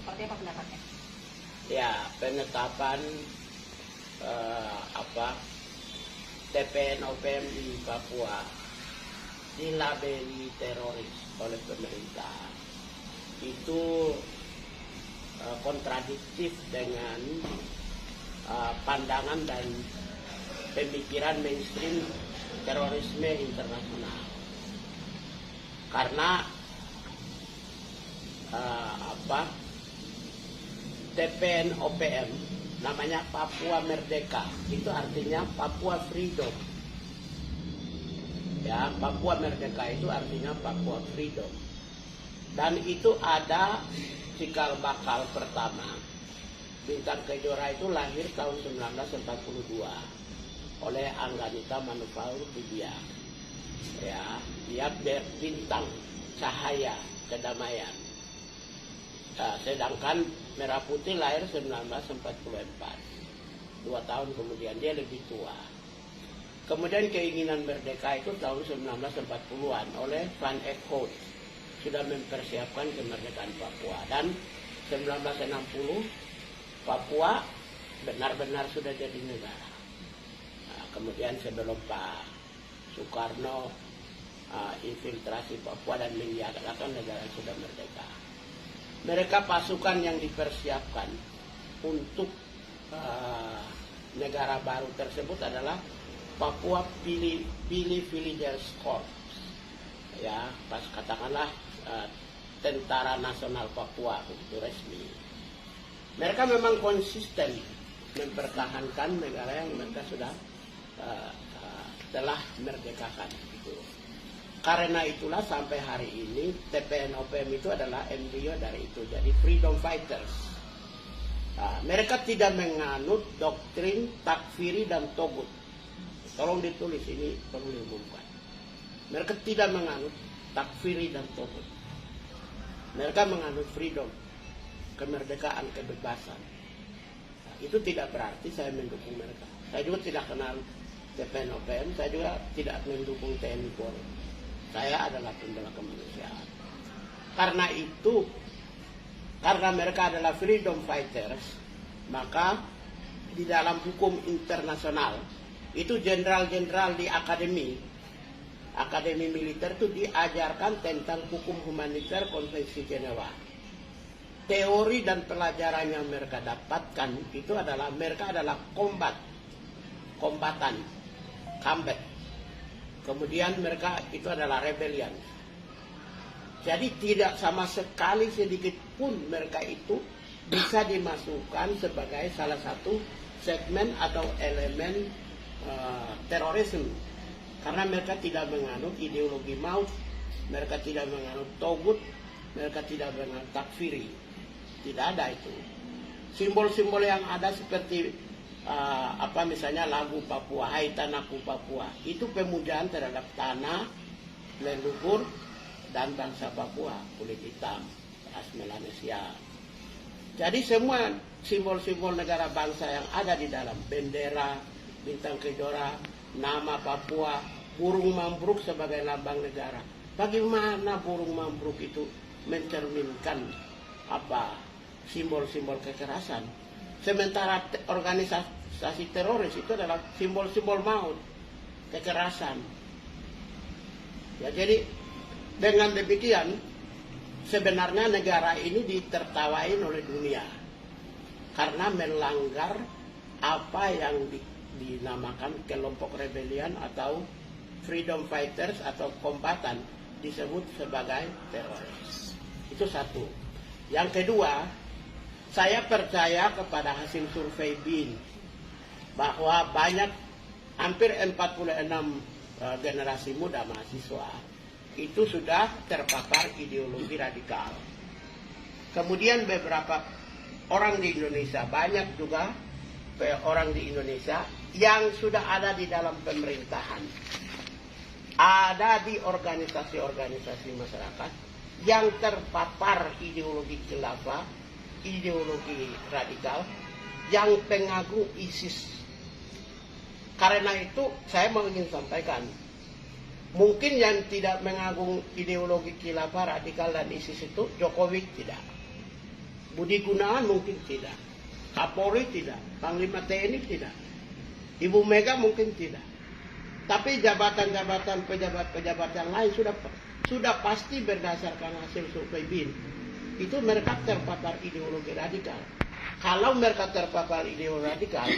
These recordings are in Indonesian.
Seperti apa pendapatnya? Ya, penetapan TPN OPM di Papua dilabeli teroris oleh pemerintah itu kontradiktif dengan pandangan dan pemikiran mainstream terorisme internasional. Karena TPN OPM namanya Papua Merdeka, itu artinya Papua Freedom. Ya, Papua Merdeka itu artinya Papua Freedom. Dan itu ada cikal bakal pertama. Bintang Kejora itu lahir tahun 1942 oleh Angganita Manufaur Budiak. Ya, dia berbintang cahaya kedamaian. Nah, sedangkan Merah Putih lahir 1944. 2 tahun kemudian, dia lebih tua. Kemudian keinginan merdeka itu tahun 1940-an oleh Van Eck Hout sudah mempersiapkan kemerdekaan Papua. Dan 1960 Papua benar-benar sudah jadi negara. Nah, kemudian sebelum Pak Soekarno infiltrasi Papua dan menyatakan negara sudah merdeka. Mereka pasukan yang dipersiapkan untuk negara baru tersebut adalah Papua Pili Villagers Corps. Ya, pas katakanlah Tentara Nasional Papua itu resmi. Mereka memang konsisten mempertahankan negara yang mereka sudah telah merdekakan. Gitu. Karena itulah sampai hari ini TPN OPM itu adalah embrio dari itu. Jadi freedom fighters. Nah, mereka tidak menganut doktrin takfiri dan togut. Tolong ditulis, ini perlu diumumkan. Mereka tidak menganut takfiri dan togut. Mereka menganut freedom, kemerdekaan, kebebasan. Nah, itu tidak berarti saya mendukung mereka. Saya juga tidak kenal TPN OPM, saya juga tidak mendukung TNI Polri. Saya adalah pembela kemanusiaan. Karena itu, karena mereka adalah freedom fighters, maka di dalam hukum internasional, itu jenderal-jenderal di akademi militer itu diajarkan tentang hukum humaniter Konvensi Jenewa. Teori dan pelajaran yang mereka dapatkan itu adalah mereka adalah kombatan, combat. Kemudian mereka itu adalah rebellion. Jadi tidak sama sekali sedikit pun mereka itu bisa dimasukkan sebagai salah satu segmen atau elemen terorisme. Karena mereka tidak menganut ideologi maut, mereka tidak menganut togut, mereka tidak menganut takfiri. Tidak ada itu. Simbol-simbol yang ada seperti misalnya lagu Papua, Hai Tanahku Papua, itu pemujaan terhadap tanah, leluhur, dan bangsa Papua, kulit hitam, ras Melanesia. Jadi semua simbol-simbol negara bangsa yang ada di dalam bendera, bintang kejora, nama Papua, burung mambruk sebagai lambang negara. Bagaimana burung mambruk itu mencerminkan simbol-simbol kekerasan? Sementara organisasi teroris itu adalah simbol-simbol maut, kekerasan. Ya, jadi dengan demikian sebenarnya negara ini ditertawain oleh dunia karena melanggar apa yang dinamakan kelompok rebellion atau freedom fighters atau kombatan disebut sebagai teroris. Itu satu. Yang kedua, saya percaya kepada hasil survei BIN bahwa hampir 46 generasi muda mahasiswa itu sudah terpapar ideologi radikal. Kemudian beberapa orang di Indonesia, banyak juga orang di Indonesia yang sudah ada di dalam pemerintahan, ada di organisasi-organisasi masyarakat yang terpapar ideologi khilafah, ideologi radikal, yang pengagum ISIS. Karena itu saya mau ingin sampaikan, mungkin yang tidak mengagung ideologi khilafah radikal dan ISIS itu Jokowi tidak. Budi Gunawan mungkin tidak, Kapolri tidak, Panglima TNI tidak, Ibu Mega mungkin tidak. Tapi jabatan-jabatan pejabat-pejabat yang lain sudah pasti berdasarkan hasil survei BIN. Itu mereka terpapar ideologi radikal. Kalau mereka terpapar ideologi radikal,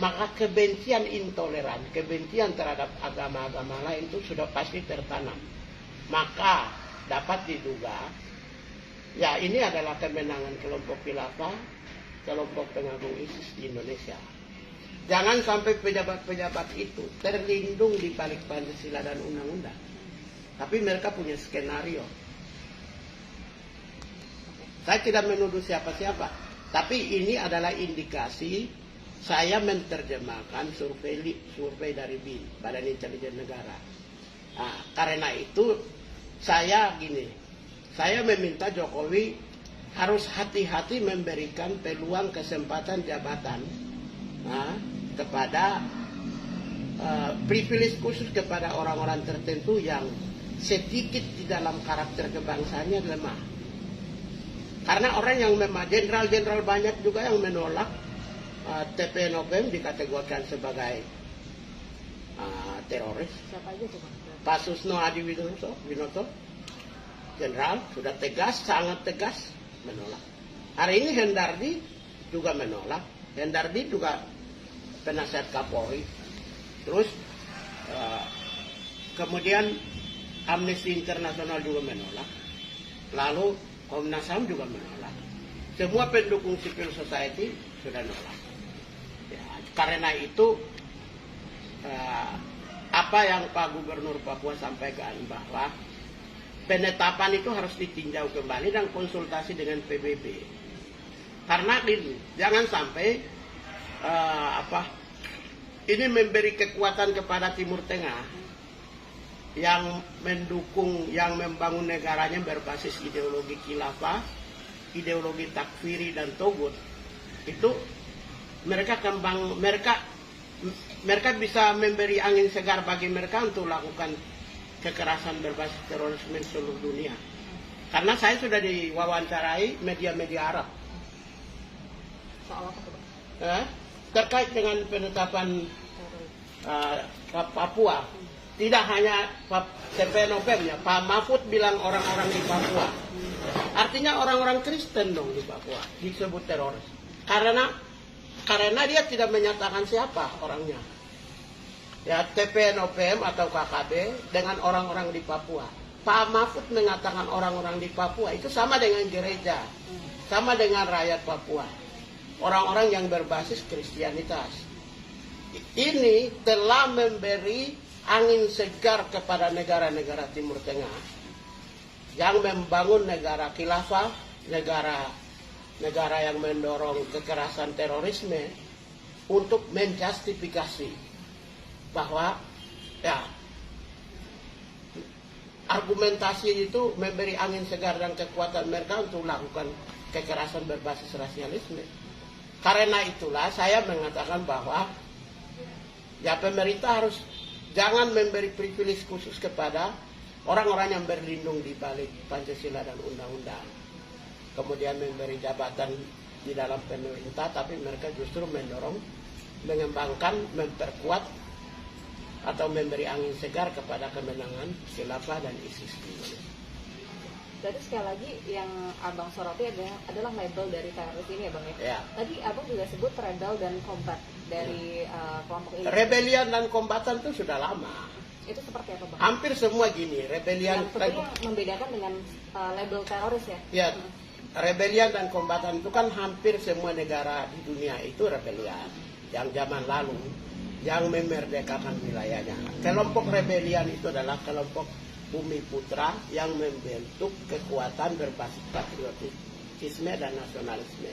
maka kebencian intoleran, kebencian terhadap agama-agama lain itu sudah pasti tertanam. Maka dapat diduga, ya ini adalah kemenangan kelompok khilafah, kelompok pengagum ISIS di Indonesia. Jangan sampai pejabat-pejabat itu terlindung di balik Pancasila dan undang-undang. Tapi mereka punya skenario. Saya tidak menuduh siapa-siapa. Tapi ini adalah indikasi saya menerjemahkan survei dari BIN, Badan Intelijen Negara. Nah, karena itu saya meminta Jokowi harus hati-hati memberikan peluang kesempatan jabatan kepada privilege khusus kepada orang-orang tertentu yang sedikit di dalam karakter kebangsaannya lemah. Karena orang yang memang jenderal-jenderal banyak juga yang menolak TPNOPM dikategorikan sebagai teroris. Siapa aja tuh, Pak? Pak Susno Hadi Winoto, jenderal, sudah tegas, sangat tegas menolak. Hari ini Hendardi juga menolak. Hendardi juga penasihat Kapolri. Terus kemudian Amnesty International juga menolak. Lalu Komnas HAM juga menolak. Semua pendukung civil society sudah menolak. Ya, karena itu apa yang Pak Gubernur Papua sampaikan bahwa penetapan itu harus ditinjau kembali dan konsultasi dengan PBB. Karena ini jangan sampai ini memberi kekuatan kepada Timur Tengah yang mendukung, yang membangun negaranya berbasis ideologi khilafah, ideologi takfiri dan togut. Itu mereka bisa memberi angin segar bagi mereka untuk lakukan kekerasan berbasis terorisme di seluruh dunia. Karena saya sudah diwawancarai media-media Arab. Soal apa tuh, Pak? Terkait dengan penetapan Papua. Tidak hanya TPNOPM ya, Pak Mahfud bilang orang-orang di Papua. Artinya orang-orang Kristen dong di Papua disebut teroris. Karena dia tidak menyatakan siapa orangnya. Ya, TPNOPM atau KKB dengan orang-orang di Papua. Pak Mahfud mengatakan orang-orang di Papua itu sama dengan gereja, sama dengan rakyat Papua. Orang-orang yang berbasis Kristianitas. Ini telah memberi angin segar kepada negara-negara Timur Tengah yang membangun negara khilafah, negara yang mendorong kekerasan terorisme untuk menjustifikasi bahwa ya argumentasi itu memberi angin segar dan kekuatan mereka untuk melakukan kekerasan berbasis rasialisme. Karena itulah saya mengatakan bahwa ya pemerintah harus jangan memberi privilege khusus kepada orang-orang yang berlindung di balik Pancasila dan undang-undang. Kemudian memberi jabatan di dalam pemerintah, tapi mereka justru mendorong, mengembangkan, memperkuat, atau memberi angin segar kepada kemenangan khilafah dan ISIS. Jadi sekali lagi yang Abang soroti adalah label dari teroris ini ya Bang ya? Ya. Tadi Abang juga sebut rebel dan combat dari kelompok ini. Rebellion dan kombatan itu sudah lama. Itu seperti apa Bang? Hampir semua gini, rebellion. Yang sebenarnya membedakan dengan label teroris ya? Ya, rebellion dan kombatan itu kan hampir semua negara di dunia itu rebellion. Yang zaman lalu, yang memerdekakan wilayahnya. Kelompok rebellion itu adalah kelompok Bumi Putra yang membentuk kekuatan berbasis patriotisme dan nasionalisme.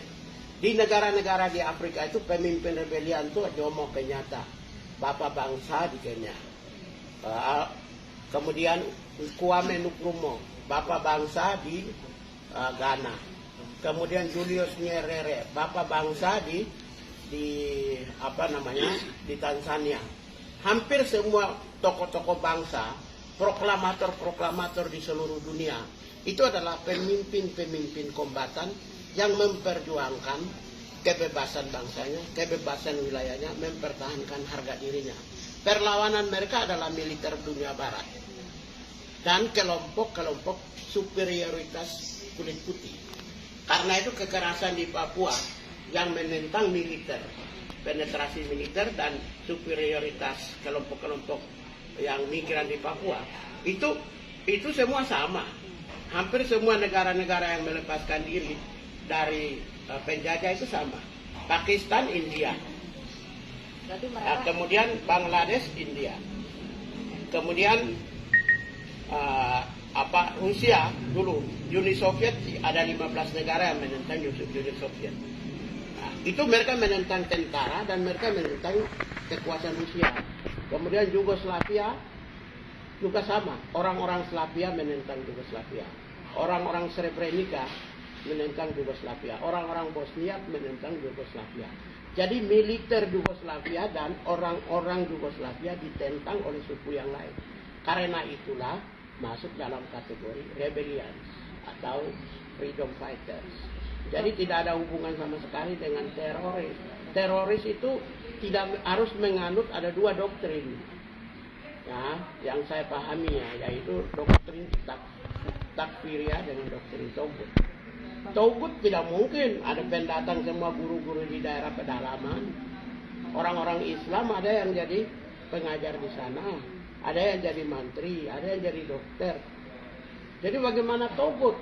Di negara-negara di Afrika itu pemimpin rebellion itu Jomo Kenyatta, Bapak Bangsa di Kenya. Kemudian Kwame Nkrumah, Bapak Bangsa di Ghana. Kemudian Julius Nyerere, Bapak Bangsa di Tanzania. Hampir semua tokoh-tokoh bangsa, proklamator-proklamator di seluruh dunia itu adalah pemimpin-pemimpin kombatan yang memperjuangkan kebebasan bangsanya, kebebasan wilayahnya, mempertahankan harga dirinya. Perlawanan mereka adalah militer dunia barat dan kelompok-kelompok superioritas kulit putih. Karena itu kekerasan di Papua yang menentang militer, penetrasi militer dan superioritas kelompok-kelompok yang migran di Papua, itu semua sama. Hampir semua negara-negara yang melepaskan diri dari penjajah itu sama. Pakistan, India. Berarti mereka Kemudian Bangladesh, India. Kemudian Rusia dulu, Uni Soviet, ada 15 negara yang menentang Uni Soviet. Nah, itu mereka menentang tentara dan mereka menentang kekuasaan Rusia. Kemudian Yugoslavia juga sama, orang-orang Slavia menentang Yugoslavia. Orang-orang Srebrenica menentang Yugoslavia. Orang-orang Bosnia menentang Yugoslavia. Jadi militer Yugoslavia dan orang-orang Yugoslavia ditentang oleh suku yang lain. Karena itulah masuk dalam kategori rebellions atau freedom fighters. Jadi tidak ada hubungan sama sekali dengan teroris. Teroris itu tidak harus menganut, ada dua doktrin ya, yang saya pahami ya, yaitu doktrin takfiriyah dengan doktrin Togut. Togut tidak mungkin ada pendatang semua guru-guru di daerah pedalaman. Orang-orang Islam ada yang jadi pengajar di sana, ada yang jadi mantri, ada yang jadi dokter. Jadi bagaimana Togut?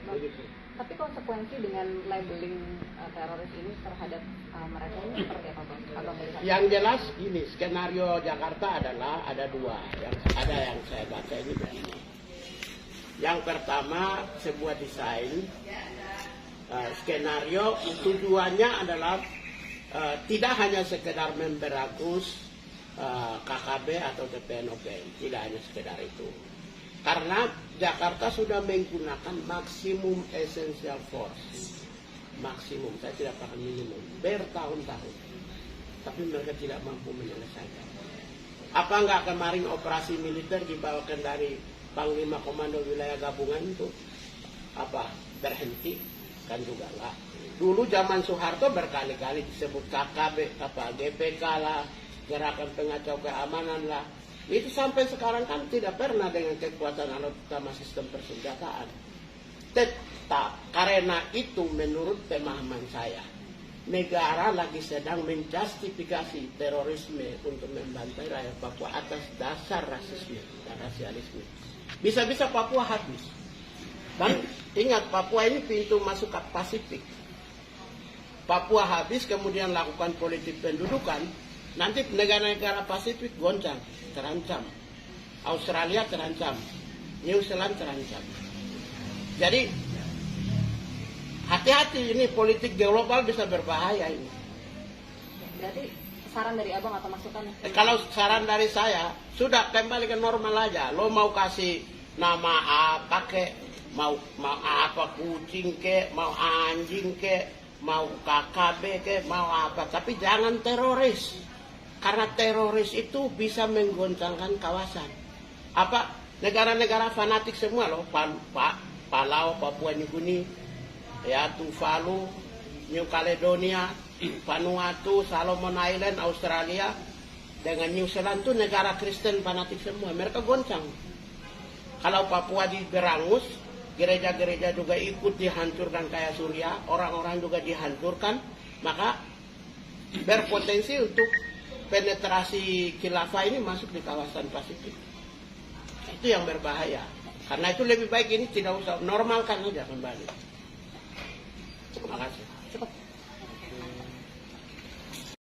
Begitu. Tapi konsekuensi dengan labeling teroris ini terhadap mereka ini seperti apa, Bang? Abang melihat? Yang jelas ini skenario Jakarta adalah ada dua. Yang saya baca ini begini. Yang pertama, sebuah desain skenario tujuannya adalah tidak hanya sekedar memberangus KKB atau TPNOP, tidak hanya sekedar itu. Karena Jakarta sudah menggunakan maksimum essential force, maksimum, saya tidak pakai minimum, bertahun-tahun, tapi mereka tidak mampu menyelesaikan. Apa enggak kemarin operasi militer dibawakan dari Panglima Komando Wilayah Gabungan itu berhenti? Kan juga enggak. Dulu zaman Soeharto berkali-kali disebut KKB, GPK lah, Gerakan Pengacau Keamanan lah. Itu sampai sekarang kan tidak pernah dengan kekuatan alat utama sistem persenjataan. Tetap karena itu menurut pemahaman saya, negara lagi sedang menjustifikasi terorisme untuk membantai rakyat Papua atas dasar rasisme dan rasialisme. Bisa-bisa Papua habis. Dan ingat, Papua ini pintu masuk ke Pasifik. Papua habis, kemudian lakukan politik pendudukan, nanti negara-negara Pasifik goncang, terancam. Australia terancam, New Zealand terancam. Jadi hati-hati, ini politik global bisa berbahaya ini. Berarti saran dari Abang atau masukan? Kalau saran dari saya, sudah kembali ke normal aja. Lo mau kasih nama apa ke, mau apa kucing ke, mau anjing ke, mau KKB ke, mau apa, tapi jangan teroris. Karena teroris itu bisa menggoncangkan kawasan. Negara-negara fanatik semua loh, Palau, Papua New Guinea, ya, Tuvalu, New Caledonia, Vanuatu, Solomon Island, Australia, dengan New Zealand itu negara Kristen fanatik semua. Mereka goncang. Kalau Papua diberangus, gereja-gereja juga ikut dihancurkan kayak Suriah, orang-orang juga dihancurkan, maka berpotensi untuk penetrasi khilafah ini masuk di kawasan Pasifik. Itu yang berbahaya. Karena itu lebih baik ini tidak usah, normalkan aja kembali. Terima kasih. Cukup.